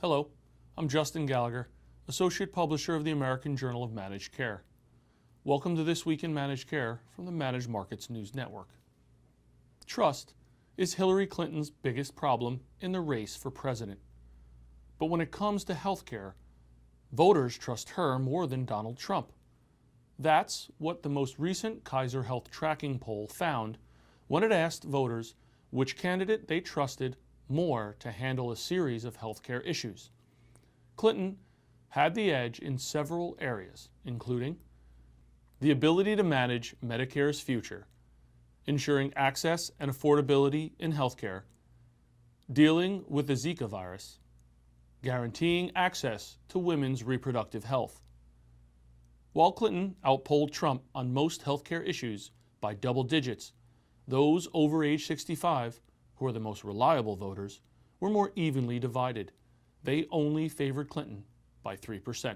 Hello, I'm Justin Gallagher, Associate Publisher of the American Journal of Managed Care. Welcome to This Week in Managed Care from the Managed Markets News Network. Trust is Hillary Clinton's biggest problem in the race for president. But when it comes to healthcare, voters trust her more than Donald Trump. That's what the most recent Kaiser Health tracking poll found when it asked voters which candidate they trusted more to handle a series of healthcare issues. Clinton had the edge in several areas, including the ability to manage Medicare's future, ensuring access and affordability in healthcare, dealing with the Zika virus, guaranteeing access to women's reproductive health. While Clinton outpolled Trump on most healthcare issues by double digits, those over age 65, who are the most reliable voters, were more evenly divided. They only favored Clinton by 3%.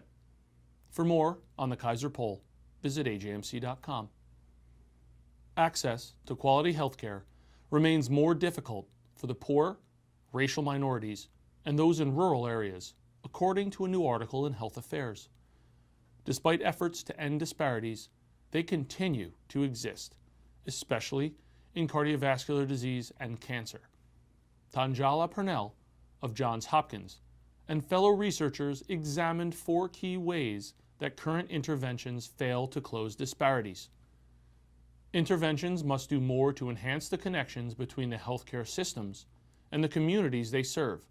For more on the Kaiser poll, visit ajmc.com. Access to quality health care remains more difficult for the poor, racial minorities, and those in rural areas, according to a new article in Health Affairs. Despite efforts to end disparities, they continue to exist, especially in cardiovascular disease and cancer. Tanjala Purnell of Johns Hopkins and fellow researchers examined 4 key ways that current interventions fail to close disparities. Interventions must do more to enhance the connections between the healthcare systems and the communities they serve.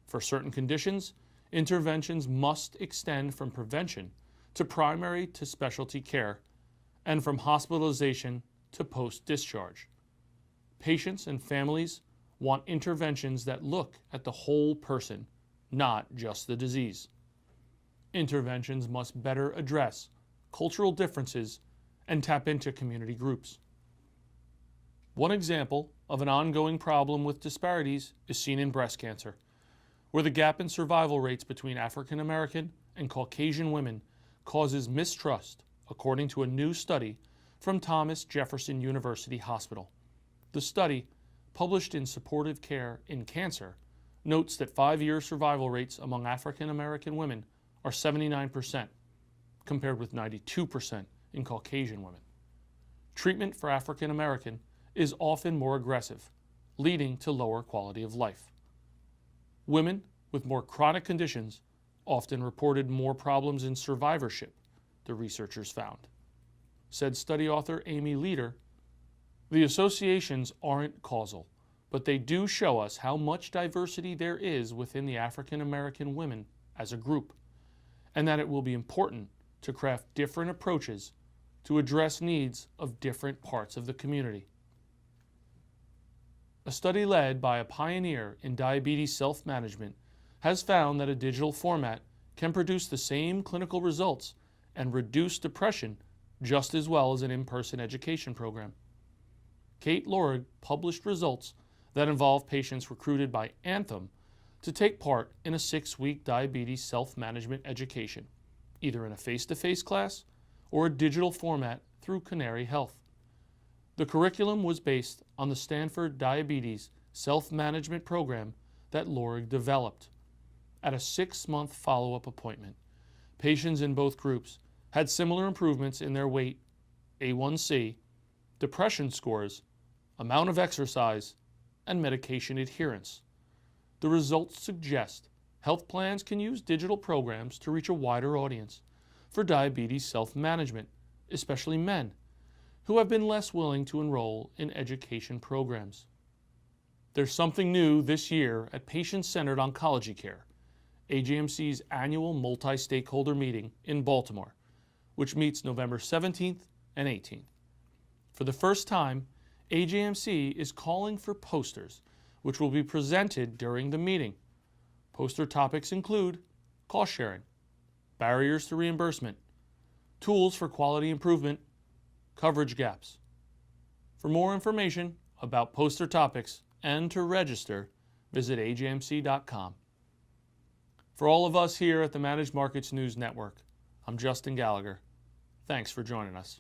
For certain conditions, interventions must extend from prevention to primary to specialty care and from hospitalization to post-discharge. Patients and families want interventions that look at the whole person, not just the disease. Interventions must better address cultural differences and tap into community groups. One example of an ongoing problem with disparities is seen in breast cancer, where the gap in survival rates between African American and Caucasian women causes mistrust, according to a new study from Thomas Jefferson University Hospital. The study, published in Supportive Care in Cancer, notes that 5-year survival rates among African American women are 79%, compared with 92% in Caucasian women. Treatment for African American is often more aggressive, leading to lower quality of life. Women with more chronic conditions often reported more problems in survivorship, the researchers found. Said study author Amy Leader, "The associations aren't causal, but they do show us how much diversity there is within the African American women as a group, and that it will be important to craft different approaches to address needs of different parts of the community." A study led by a pioneer in diabetes self-management has found that a digital format can produce the same clinical results and reduce depression just as well as an in-person education program. Kate Lorig published results that involve patients recruited by Anthem to take part in a 6-week diabetes self-management education, either in a face-to-face class or a digital format through Canary Health. The curriculum was based on the Stanford Diabetes Self-Management Program that Lorig developed. At a 6-month follow-up appointment, patients in both groups had similar improvements in their weight, A1C, depression scores, amount of exercise, and medication adherence. The results suggest health plans can use digital programs to reach a wider audience for diabetes self-management, especially men, who have been less willing to enroll in education programs. There's something new this year at Patient-Centered Oncology Care, AJMC's annual multi-stakeholder meeting in Baltimore, which meets November 17th and 18th. For the first time, AJMC is calling for posters, which will be presented during the meeting. Poster topics include cost sharing, barriers to reimbursement, tools for quality improvement, coverage gaps. For more information about poster topics and to register, visit ajmc.com. For all of us here at the Managed Markets News Network, I'm Justin Gallagher. Thanks for joining us.